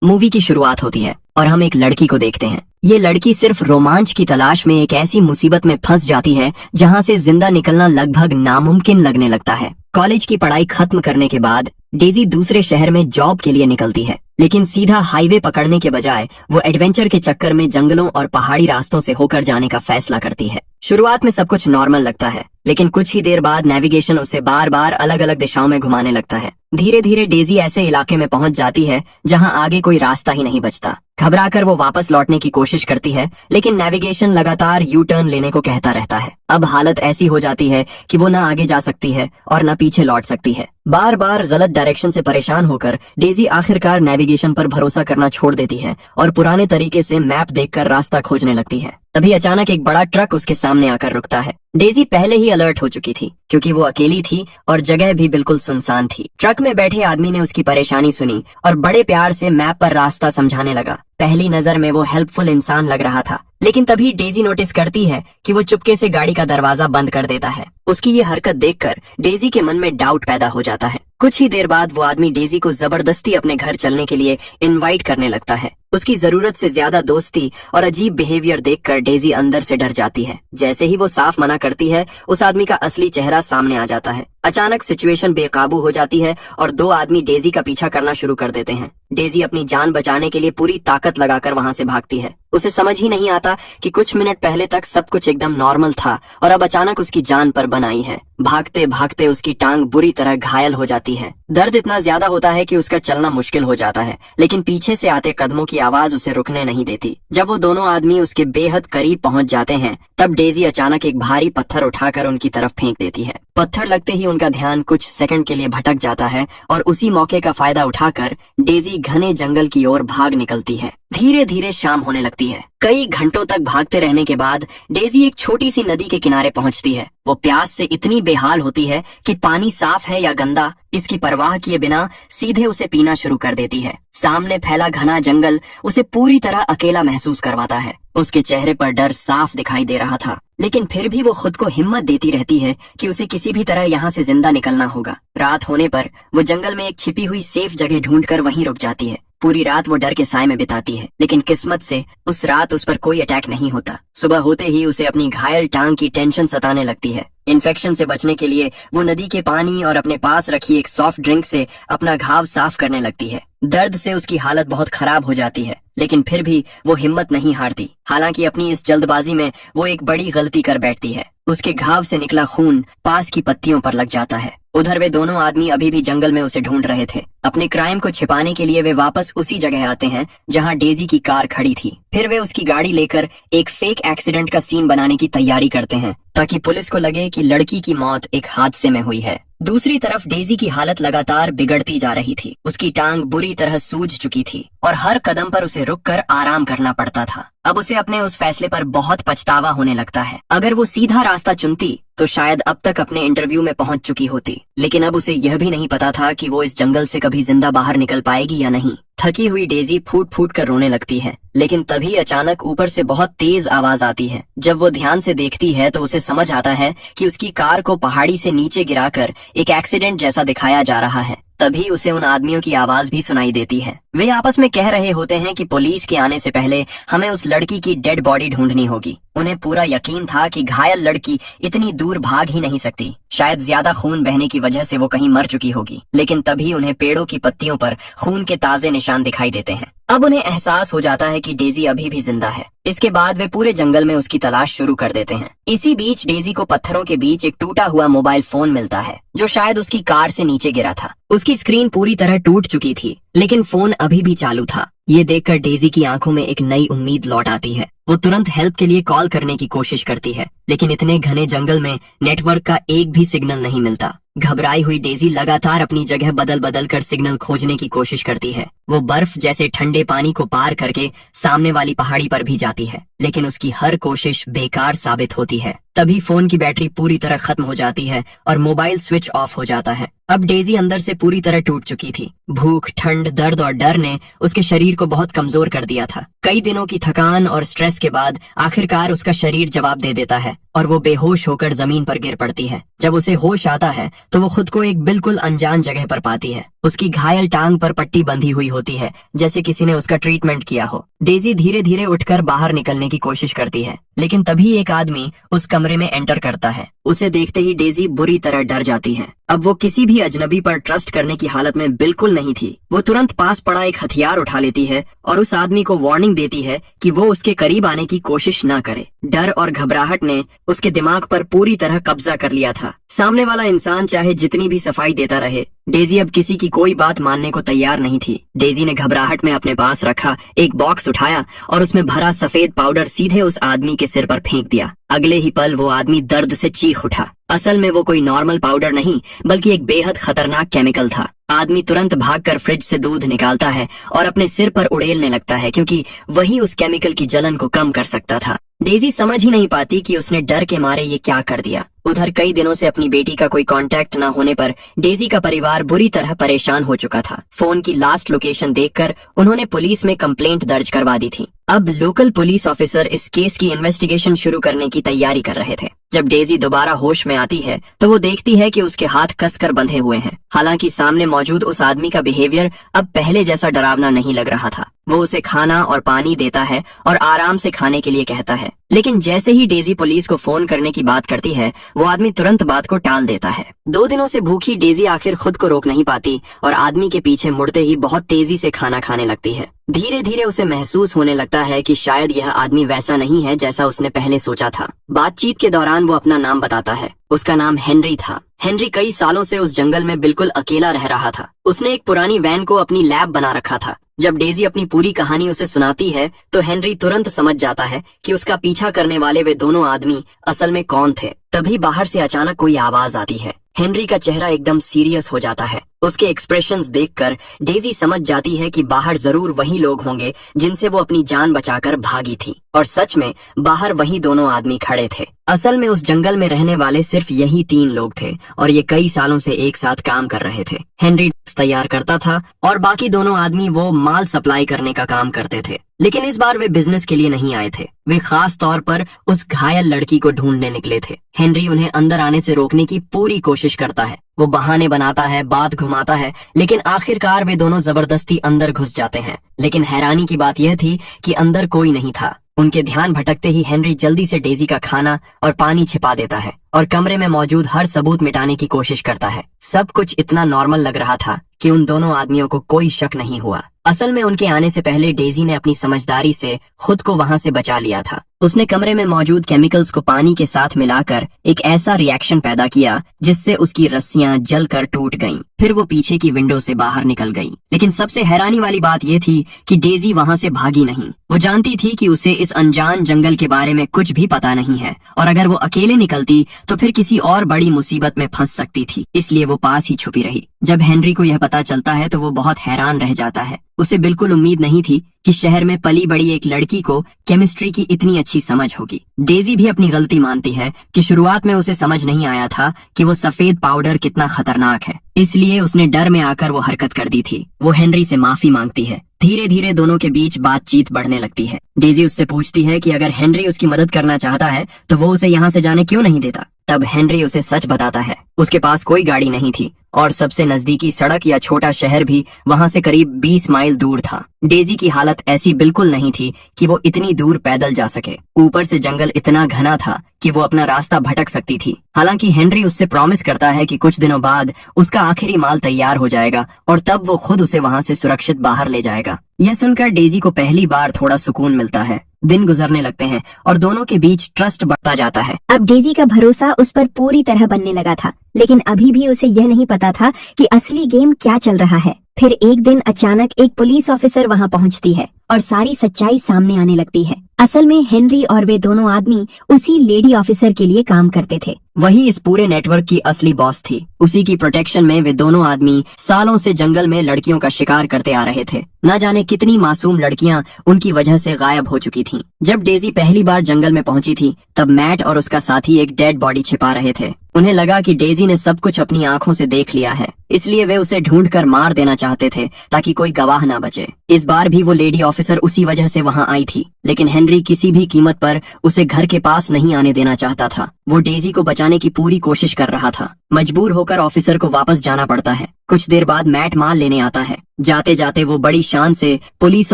Movie की शुरुआत होती है और हम एक लड़की को देखते हैं। ये लड़की सिर्फ रोमांच की तलाश में एक ऐसी मुसीबत में फंस जाती है जहां से जिंदा निकलना लगभग नामुमकिन लगने लगता है। कॉलेज की पढ़ाई खत्म करने के बाद डेजी दूसरे शहर में जॉब के लिए निकलती है, लेकिन सीधा हाईवे पकड़ने के बजाय वो एडवेंचर के चक्कर में जंगलों और पहाड़ी रास्तों से होकर जाने का फैसला करती है। शुरुआत में सब कुछ नॉर्मल लगता है, लेकिन कुछ ही देर बाद नेविगेशन उसे बार बार अलग अलग दिशाओं में घुमाने लगता है। धीरे धीरे डेजी ऐसे इलाके में पहुंच जाती है जहां आगे कोई रास्ता ही नहीं बचता। घबराकर वो वापस लौटने की कोशिश करती है, लेकिन नेविगेशन लगातार यू टर्न लेने को कहता रहता है। अब हालत ऐसी हो जाती है कि वो न आगे जा सकती है और न पीछे लौट सकती है। बार बार गलत डायरेक्शन से परेशान होकर डेजी आखिरकार नेविगेशन पर भरोसा करना छोड़ देती है और पुराने तरीके से मैप देखकर रास्ता खोजने लगती है। तभी अचानक एक बड़ा ट्रक उसके सामने आकर रुकता है। डेजी पहले ही अलर्ट हो चुकी थी, क्योंकि वो अकेली थी और जगह भी बिल्कुल सुनसान थी। ट्रक में बैठे आदमी ने उसकी परेशानी सुनी और बड़े प्यार से मैप पर रास्ता समझाने लगा। पहली नजर में वो हेल्पफुल इंसान लग रहा था, लेकिन तभी डेजी नोटिस करती है कि वो चुपके से गाड़ी का दरवाजा बंद कर देता है। उसकी ये हरकत देखकर डेजी के मन में डाउट पैदा हो जाता है। कुछ ही देर बाद वो आदमी डेजी को जबरदस्ती अपने घर चलने के लिए इनवाइट करने लगता है। उसकी जरूरत से ज्यादा दोस्ती और अजीब बिहेवियर देखकर डेजी अंदर से डर जाती है। जैसे ही वो साफ मना करती है, उस आदमी का असली चेहरा सामने आ जाता है। अचानक सिचुएशन बेकाबू हो जाती है और दो आदमी डेजी का पीछा करना शुरू कर देते हैं। डेजी अपनी जान बचाने के लिए पूरी ताकत लगाकर वहां से भागती है। उसे समझ ही नहीं आता कि कुछ मिनट पहले तक सब कुछ एकदम नॉर्मल था और अब अचानक उसकी जान पर बन आई है। भागते भागते उसकी टांग बुरी तरह घायल हो जाती है। दर्द इतना ज्यादा होता है कि उसका चलना मुश्किल हो जाता है, लेकिन पीछे से आते कदमों की आवाज उसे रुकने नहीं देती। जब वो दोनों आदमी उसके बेहद करीब पहुंच जाते हैं, तब डेजी अचानक एक भारी पत्थर उठाकर उनकी तरफ फेंक देती है। पत्थर लगते ही उनका ध्यान कुछ सेकंड के लिए भटक जाता है और उसी मौके का फायदा उठाकर डेजी घने जंगल की ओर भाग निकलती है। धीरे धीरे शाम होने लगती है। कई घंटों तक भागते रहने के बाद डेजी एक छोटी सी नदी के किनारे पहुंचती है। वो प्यास से इतनी बेहाल होती है कि पानी साफ है या गंदा इसकी परवाह किए बिना सीधे उसे पीना शुरू कर देती है। सामने फैला घना जंगल उसे पूरी तरह अकेला महसूस करवाता है। उसके चेहरे पर डर साफ दिखाई दे रहा था, लेकिन फिर भी वो खुद को हिम्मत देती रहती है कि उसे किसी भी तरह यहाँ से जिंदा निकलना होगा। रात होने पर वो जंगल में एक छिपी हुई सेफ जगह ढूंढकर वहीं रुक जाती है। पूरी रात वो डर के साए में बिताती है, लेकिन किस्मत से उस रात उस पर कोई अटैक नहीं होता। सुबह होते ही उसे अपनी घायल टांग की टेंशन सताने लगती है। इन्फेक्शन से बचने के लिए वो नदी के पानी और अपने पास रखी एक सॉफ्ट ड्रिंक से अपना घाव साफ करने लगती है। दर्द से उसकी हालत बहुत खराब हो जाती है, लेकिन फिर भी वो हिम्मत नहीं हारती। हालांकि अपनी इस जल्दबाजी में वो एक बड़ी गलती कर बैठती है। उसके घाव से निकला खून पास की पत्तियों पर लग जाता है। उधर वे दोनों आदमी अभी भी जंगल में उसे ढूंढ रहे थे। अपने क्राइम को छिपाने के लिए वे वापस उसी जगह आते हैं जहां डेजी की कार खड़ी थी। फिर वे उसकी गाड़ी लेकर एक फेक एक्सीडेंट का सीन बनाने की तैयारी करते हैं, ताकि पुलिस को लगे कि लड़की की मौत एक हादसे में हुई है। दूसरी तरफ डेजी की हालत लगातार बिगड़ती जा रही थी। उसकी टांग बुरी तरह सूज चुकी थी और हर कदम पर उसे रुककर आराम करना पड़ता था। अब उसे अपने उस फैसले पर बहुत पछतावा होने लगता है। अगर वो सीधा रास्ता चुनती तो शायद अब तक अपने इंटरव्यू में पहुंच चुकी होती, लेकिन अब उसे यह भी नहीं पता था कि वो इस जंगल से कभी जिंदा बाहर निकल पाएगी या नहीं। थकी हुई डेजी फूट फूट कर रोने लगती है, लेकिन तभी अचानक ऊपर से बहुत तेज आवाज आती है। जब वो ध्यान से देखती है तो उसे समझ आता है कि उसकी कार को पहाड़ी से नीचे गिराकर एक एक्सीडेंट जैसा दिखाया जा रहा है। तभी उसे उन आदमियों की आवाज भी सुनाई देती है। वे आपस में कह रहे होते हैं कि पुलिस के आने से पहले हमें उस लड़की की डेड बॉडी ढूंढनी होगी। उन्हें पूरा यकीन था कि घायल लड़की इतनी दूर भाग ही नहीं सकती। शायद ज्यादा खून बहने की वजह से वो कहीं मर चुकी होगी। लेकिन तभी उन्हें पेड़ों की पत्तियों पर खून के ताजे निशान दिखाई देते हैं। अब उन्हें एहसास हो जाता है कि डेजी अभी भी जिंदा है। इसके बाद वे पूरे जंगल में उसकी तलाश शुरू कर देते हैं। इसी बीच डेजी को पत्थरों के बीच एक टूटा हुआ मोबाइल फोन मिलता है, जो शायद उसकी कार से नीचे गिरा था। उसकी स्क्रीन पूरी तरह टूट चुकी थी, लेकिन फोन अभी भी चालू था। ये देखकर डेजी की आंखों में एक नई उम्मीद लौट आती है। वो तुरंत हेल्प के लिए कॉल करने की कोशिश करती है, लेकिन इतने घने जंगल में नेटवर्क का एक भी सिग्नल नहीं मिलता। घबराई हुई डेजी लगातार अपनी जगह बदल बदल कर सिग्नल खोजने की कोशिश करती है। वो बर्फ जैसे ठंडे पानी को पार करके सामने वाली पहाड़ी पर भी जाती है, लेकिन उसकी हर कोशिश बेकार साबित होती है। तभी फोन की बैटरी पूरी तरह खत्म हो जाती है और मोबाइल स्विच ऑफ हो जाता है। अब डेजी अंदर से पूरी तरह टूट चुकी थी। भूख, ठंड, दर्द और डर ने उसके शरीर को बहुत कमजोर कर दिया था। कई दिनों की थकान और स्ट्रेस के बाद आखिरकार उसका शरीर जवाब दे देता है और वो बेहोश होकर जमीन पर गिर पड़ती है। जब उसे होश आता है तो वो खुद को एक बिल्कुल अनजान जगह पर पाती है। उसकी घायल टांग पर पट्टी बंधी हुई होती है, जैसे किसी ने उसका ट्रीटमेंट किया हो। डेजी धीरे धीरे उठकर बाहर निकलने की कोशिश करती है, लेकिन तभी एक आदमी उस कमरे में एंटर करता है। उसे देखते ही डेजी बुरी तरह डर जाती है। अब वो किसी भी अजनबी पर ट्रस्ट करने की हालत में बिल्कुल नहीं थी। वो तुरंत पास पड़ा एक हथियार उठा लेती है और उस आदमी को वार्निंग देती है कि वो उसके करीब आने की कोशिश न करे। डर और घबराहट ने उसके दिमाग पर पूरी तरह कब्जा कर लिया था। सामने वाला इंसान चाहे जितनी भी सफाई देता रहे, डेजी अब किसी की कोई बात मानने को तैयार नहीं थी। डेजी ने घबराहट में अपने पास रखा एक बॉक्स उठाया और उसमें भरा सफेद पाउडर सीधे उस आदमी के सिर पर फेंक दिया। अगले ही पल वो आदमी दर्द से चीख उठा। असल में वो कोई नॉर्मल पाउडर नहीं, बल्कि एक बेहद खतरनाक केमिकल था। आदमी तुरंत भागकर फ्रिज से दूध निकालता है और अपने सिर पर उड़ेलने लगता है, क्योंकि वही उस केमिकल की जलन को कम कर सकता था। डेजी समझ ही नहीं पाती कि उसने डर के मारे ये क्या कर दिया। उधर कई दिनों से अपनी बेटी का कोई कांटेक्ट न होने पर डेजी का परिवार बुरी तरह परेशान हो चुका था। फोन की लास्ट लोकेशन देखकर उन्होंने पुलिस में कंप्लेंट दर्ज करवा दी थी। अब लोकल पुलिस ऑफिसर इस केस की इन्वेस्टिगेशन शुरू करने की तैयारी कर रहे थे। जब डेजी दोबारा होश में आती है तो वो देखती है कि उसके हाथ कसकर बंधे हुए हैं। हालांकि सामने मौजूद उस आदमी का बिहेवियर अब पहले जैसा डरावना नहीं लग रहा था। वो उसे खाना और पानी देता है और आराम से खाने के लिए कहता है, लेकिन जैसे ही डेजी पुलिस को फोन करने की बात करती है, वो आदमी तुरंत बात को टाल देता है। 2 दिनों से भूखी डेजी आखिर खुद को रोक नहीं पाती और आदमी के पीछे मुड़ते ही बहुत तेजी से खाना खाने लगती है। धीरे धीरे उसे महसूस होने लगता है कि शायद यह आदमी वैसा नहीं है जैसा उसने पहले सोचा था। बातचीत के दौरान वो अपना नाम बताता है। उसका नाम हेनरी था। हेनरी कई सालों से उस जंगल में बिल्कुल अकेला रह रहा था। उसने एक पुरानी वैन को अपनी लैब बना रखा था। जब डेजी अपनी पूरी कहानी उसे सुनाती है तो हेनरी तुरंत समझ जाता है कि उसका पीछा करने वाले वे दोनों आदमी असल में कौन थे। तभी बाहर से अचानक कोई आवाज आती है। हेनरी का चेहरा एकदम सीरियस हो जाता है। उसके एक्सप्रेशंस देखकर डेजी समझ जाती है कि बाहर जरूर वही लोग होंगे जिनसे वो अपनी जान बचाकर भागी थी। और सच में बाहर वही दोनों आदमी खड़े थे। असल में उस जंगल में रहने वाले सिर्फ यही 3 लोग थे और ये कई सालों से एक साथ काम कर रहे थे। हेनरी तैयार करता था और बाकी दोनों आदमी वो माल सप्लाई करने का काम करते थे। लेकिन इस बार वे बिजनेस के लिए नहीं आए थे। वे खास तौर पर उस घायल लड़की को ढूंढने निकले थे। हेनरी उन्हें अंदर आने से रोकने की पूरी कोशिश करता है। वो बहाने बनाता है, बात घुमाता है, लेकिन आखिरकार वे दोनों जबरदस्ती अंदर घुस जाते हैं। लेकिन हैरानी की बात यह थी कि अंदर कोई नहीं था। उनके ध्यान भटकते ही हेनरी जल्दी से डेजी का खाना और पानी छिपा देता है और कमरे में मौजूद हर सबूत मिटाने की कोशिश करता है। सब कुछ इतना नॉर्मल लग रहा था कि उन दोनों आदमियों को कोई शक नहीं हुआ। असल में उनके आने से पहले डेजी ने अपनी समझदारी से खुद को वहां से बचा लिया था। उसने कमरे में मौजूद केमिकल्स को पानी के साथ मिलाकर एक ऐसा रिएक्शन पैदा किया जिससे उसकी रस्सियां जलकर टूट गईं। फिर वो पीछे की विंडो से बाहर निकल गई। लेकिन सबसे हैरानी वाली बात यह थी कि डेजी वहां से भागी नहीं। वो जानती थी कि उसे इस अनजान जंगल के बारे में कुछ भी पता नहीं है और अगर वो अकेले निकलती तो फिर किसी और बड़ी मुसीबत में फंस सकती थी। इसलिए वो पास ही छुपी रही। जब हेनरी को यह पता चलता है तो वो बहुत हैरान रह जाता है। उसे बिल्कुल उम्मीद नहीं थी कि शहर में पली बड़ी एक लड़की को केमिस्ट्री की इतनी अच्छी समझ होगी। डेजी भी अपनी गलती मानती है कि शुरुआत में उसे समझ नहीं आया था कि वो सफेद पाउडर कितना खतरनाक है, इसलिए उसने डर में आकर वो हरकत कर दी थी। वो हेनरी से माफी मांगती है। धीरे धीरे दोनों के बीच बातचीत बढ़ने लगती है। डेजी उससे पूछती है कि अगर हेनरी उसकी मदद करना चाहता है तो वो उसे यहाँ से जाने क्यों नहीं देता। तब हेनरी उसे सच बताता है। उसके पास कोई गाड़ी नहीं थी और सबसे नजदीकी सड़क या छोटा शहर भी वहां से करीब 20 माइल दूर था। डेजी की हालत ऐसी बिल्कुल नहीं थी कि वो इतनी दूर पैदल जा सके। ऊपर से जंगल इतना घना था कि वो अपना रास्ता भटक सकती थी। हालांकि हेनरी उससे प्रॉमिस करता है कि कुछ दिनों बाद उसका आखिरी माल तैयार हो जाएगा और तब वो खुद उसे वहां से सुरक्षित बाहर ले जाएगा। यह सुनकर डेजी को पहली बार थोड़ा सुकून मिलता है। दिन गुजरने लगते हैं और दोनों के बीच ट्रस्ट बढ़ता जाता है। अब डेजी का भरोसा उस पर पूरी तरह बनने लगा था, लेकिन अभी भी उसे यह नहीं पता था कि असली गेम क्या चल रहा है। फिर एक दिन अचानक एक पुलिस ऑफिसर वहां पहुंचती है और सारी सच्चाई सामने आने लगती है। असल में हेनरी और वे दोनों आदमी उसी लेडी ऑफिसर के लिए काम करते थे। वही इस पूरे नेटवर्क की असली बॉस थी। उसी की प्रोटेक्शन में वे दोनों आदमी सालों से जंगल में लड़कियों का शिकार करते आ रहे थे। न जाने कितनी मासूम लड़कियां उनकी वजह से गायब हो चुकी थीं। जब डेजी पहली बार जंगल में पहुंची थी तब मैट और उसका साथी एक डेड बॉडी छिपा रहे थे। उन्हें लगा कि डेजी ने सब कुछ अपनी आंखों से देख लिया है, इसलिए वे उसे ढूंढकर मार देना चाहते थे ताकि कोई गवाह न बचे। इस बार भी वो लेडी ऑफिसर उसी वजह से वहां आई थी, लेकिन हेनरी किसी भी कीमत पर उसे घर के पास नहीं आने देना चाहता था। वो डेजी को बचाने बचाने की पूरी कोशिश कर रहा था। मजबूर होकर ऑफिसर को वापस जाना पड़ता है। कुछ देर बाद मैट माल लेने आता है। जाते जाते वो बड़ी शान से पुलिस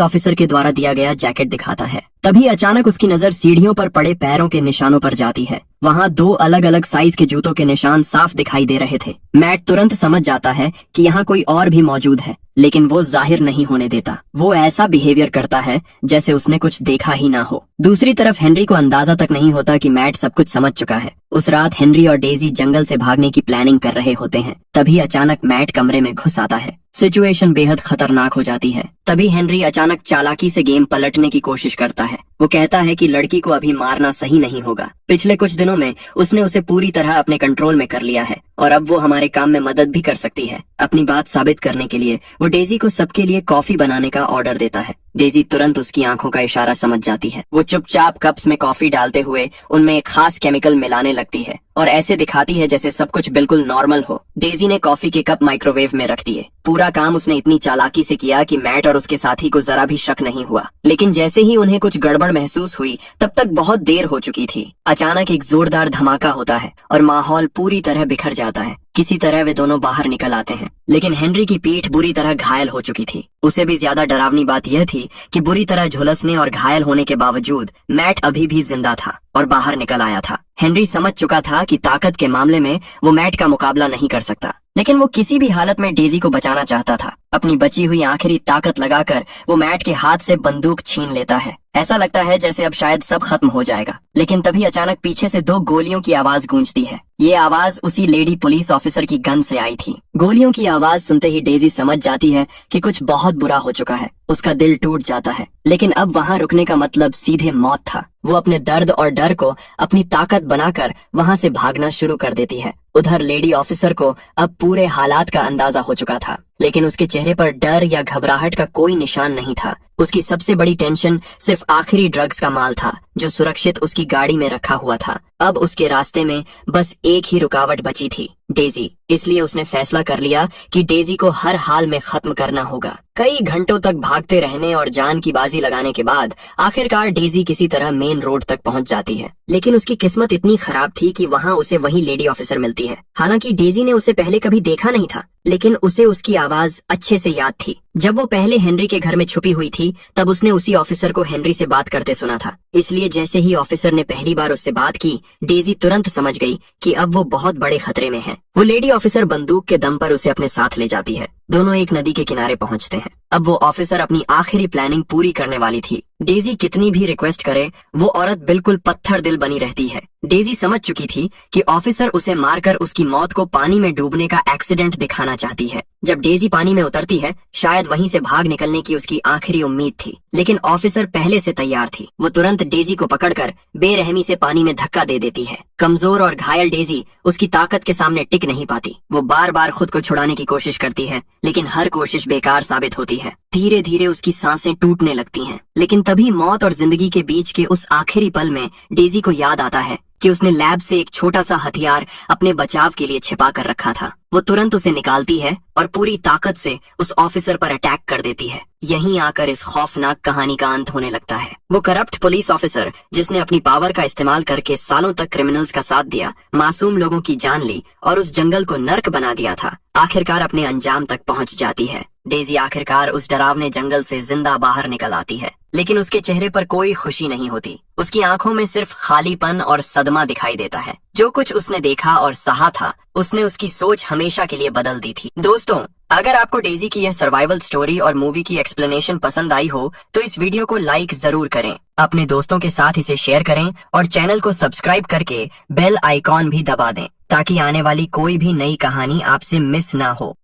ऑफिसर के द्वारा दिया गया जैकेट दिखाता है। तभी अचानक उसकी नजर सीढ़ियों पर पड़े पैरों के निशानों पर जाती है। वहाँ 2 अलग अलग साइज के जूतों के निशान साफ दिखाई दे रहे थे। मैट तुरंत समझ जाता है कि यहाँ कोई और भी मौजूद है, लेकिन वो जाहिर नहीं होने देता। वो ऐसा बिहेवियर करता है जैसे उसने कुछ देखा ही ना हो। दूसरी तरफ हेनरी को अंदाजा तक नहीं होता कि मैट सब कुछ समझ चुका है। उस रात हेनरी और डेजी जंगल से भागने की प्लानिंग कर रहे होते हैं। तभी अचानक मैट कमरे में घुस आता है। सिचुएशन बेहद खतरनाक हो जाती है। तभी हेनरी अचानक चालाकी से गेम पलटने की कोशिश करता है। वो कहता है कि लड़की को अभी मारना सही नहीं होगा। पिछले कुछ दिनों में उसने उसे पूरी तरह अपने कंट्रोल में कर लिया है और अब वो हमारे काम में मदद भी कर सकती है। अपनी बात साबित करने के लिए वो डेजी को सबके लिए कॉफी बनाने का ऑर्डर देता है। डेजी तुरंत उसकी आंखों का इशारा समझ जाती है। वो चुपचाप कप्स में कॉफी डालते हुए उनमें एक खास केमिकल मिलाने लगती है और ऐसे दिखाती है जैसे सब कुछ बिल्कुल नॉर्मल हो। डेजी ने कॉफी के कप माइक्रोवेव में रख दिए। पूरा काम उसने इतनी चालाकी से किया कि मैट और उसके साथी को जरा भी शक नहीं हुआ। लेकिन जैसे ही उन्हें कुछ गड़बड़ महसूस हुई, तब तक बहुत देर हो चुकी थी। अचानक एक जोरदार धमाका होता है और माहौल पूरी तरह बिखर जाता है। किसी तरह वे दोनों बाहर निकल आते हैं, लेकिन हेनरी की पीठ बुरी तरह घायल हो चुकी थी। उसे भी ज्यादा डरावनी बात यह थी कि बुरी तरह झुलसने और घायल होने के बावजूद मैट अभी भी जिंदा था और बाहर निकल आया था। हेनरी समझ चुका था कि ताकत के मामले में वो मैट का मुकाबला नहीं कर सकता, लेकिन वो किसी भी हालत में डेजी को बचाना चाहता था। अपनी बची हुई आखिरी ताकत लगाकर वो मैट के हाथ से बंदूक छीन लेता है। ऐसा लगता है जैसे अब शायद सब खत्म हो जाएगा, लेकिन तभी अचानक पीछे से 2 गोलियों की आवाज गूंजती है। ये आवाज उसी लेडी पुलिस ऑफिसर की गन से आई थी। गोलियों की आवाज सुनते ही डेजी समझ जाती है कि कुछ बहुत बुरा हो चुका है। उसका दिल टूट जाता है, लेकिन अब वहाँ रुकने का मतलब सीधे मौत था। वो अपने दर्द और डर को अपनी ताकत बनाकर वहाँ से भागना शुरू कर देती है। उधर लेडी ऑफिसर को अब पूरे हालात का अंदाजा हो चुका था, लेकिन उसके चेहरे पर डर या घबराहट का कोई निशान नहीं था। उसकी सबसे बड़ी टेंशन सिर्फ आखिरी ड्रग्स का माल था जो सुरक्षित उसकी गाड़ी में रखा हुआ था। अब उसके रास्ते में बस एक ही रुकावट बची थी, डेजी। इसलिए उसने फैसला कर लिया कि डेजी को हर हाल में खत्म करना होगा। कई घंटों तक भागते रहने और जान की बाजी लगाने के बाद आखिरकार डेजी किसी तरह मेन रोड तक पहुंच जाती है, लेकिन उसकी किस्मत इतनी खराब थी कि वहां उसे वही लेडी ऑफिसर मिलती है। हालांकि डेजी ने उसे पहले कभी देखा नहीं था, लेकिन उसे उसकी आवाज अच्छे से याद थी। जब वो पहले हेनरी के घर में छुपी हुई थी, तब उसने उसी ऑफिसर को हेनरी से बात करते सुना था। इसलिए जैसे ही ऑफिसर ने पहली बार उससे बात की, डेजी तुरंत समझ गई कि अब वो बहुत बड़े खतरे में है। वो लेडी ऑफिसर बंदूक के दम पर उसे अपने साथ ले जाती है। दोनों एक नदी के किनारे पहुंचते हैं। अब वो ऑफिसर अपनी आखिरी प्लानिंग पूरी करने वाली थी। डेजी कितनी भी रिक्वेस्ट करे, वो औरत बिल्कुल पत्थर दिल बनी रहती है। डेजी समझ चुकी थी कि ऑफिसर उसे मारकर उसकी मौत को पानी में डूबने का एक्सीडेंट दिखाना चाहती है। जब डेजी पानी में उतरती है, शायद वहीं से भाग निकलने की उसकी आखिरी उम्मीद थी, लेकिन ऑफिसर पहले से तैयार थी। वो तुरंत डेजी को पकड़कर बेरहमी से पानी में धक्का दे देती है। कमजोर और घायल डेजी उसकी ताकत के सामने टिक नहीं पाती। वो बार बार खुद को छुड़ाने की कोशिश करती है, लेकिन हर कोशिश बेकार साबित होती है। धीरे धीरे उसकी सांसें टूटने लगती हैं। लेकिन तभी मौत और जिंदगी के बीच के उस आखिरी पल में डेजी को याद आता है कि उसने लैब से एक छोटा सा हथियार अपने बचाव के लिए छिपा कर रखा था। वो तुरंत उसे निकालती है और पूरी ताकत से उस ऑफिसर पर अटैक कर देती है। यहीं आकर इस खौफनाक कहानी का अंत होने लगता है। वो करप्ट पुलिस ऑफिसर, जिसने अपनी पावर का इस्तेमाल करके सालों तक क्रिमिनल्स का साथ दिया, मासूम लोगों की जान ली और उस जंगल को नर्क बना दिया था, आखिरकार अपने अंजाम तक पहुंच जाती है। डेजी आखिरकार उस डरावने जंगल से जिंदा बाहर निकल आती है, लेकिन उसके चेहरे पर कोई खुशी नहीं होती। उसकी आंखों में सिर्फ खालीपन और सदमा दिखाई देता है। जो कुछ उसने देखा और सहा था, उसने उसकी सोच हमेशा के लिए बदल दी थी। दोस्तों, अगर आपको डेजी की यह सर्वाइवल स्टोरी और मूवी की एक्सप्लेनेशन पसंद आई हो, तो इस वीडियो को लाइक जरूर करें, अपने दोस्तों के साथ इसे शेयर करें और चैनल को सब्सक्राइब करके बेल आइकॉन भी दबा दें, ताकि आने वाली कोई भी नई कहानी आपसे मिस ना हो।